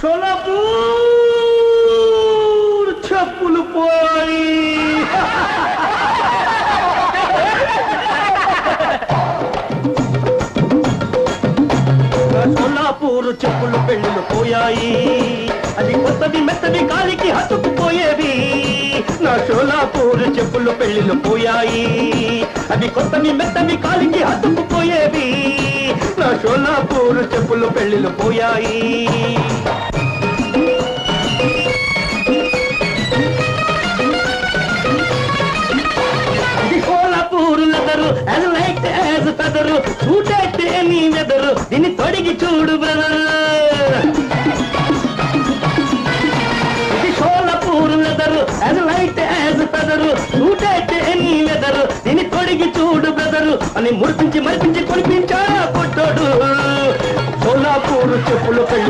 సోలాపూర్ చెప్పులు పోయి సోలాపూర్ చెప్పులు పెళ్ళిళ్ళు పోయాయి, అది కొత్తవి మెత్తవి కాలికి హత్తుకుపోయేవి. నా సోలాపూర్ చెప్పులు పెళ్ళిళ్ళు పోయాయి, అది కొత్తవి మెత్తవి కాలికి హత్తుకుపోయేవి. నా సోలాపూర్ చెప్పులు పెళ్ళిళ్ళు పోయాయి. As light as a feather, shoot at any weather, దీన్ని తొడిగి చూడు బ్రదర్. ఇది Solapur leather, as light as a feather, shoot at any weather, దీన్ని తొడిగి చూడు బ్రదర్ అని మురిపించి మరిపించి కొనిపించాడా కొట్టాడు. సోలాపూర్ చెప్పులు పెళ్ళి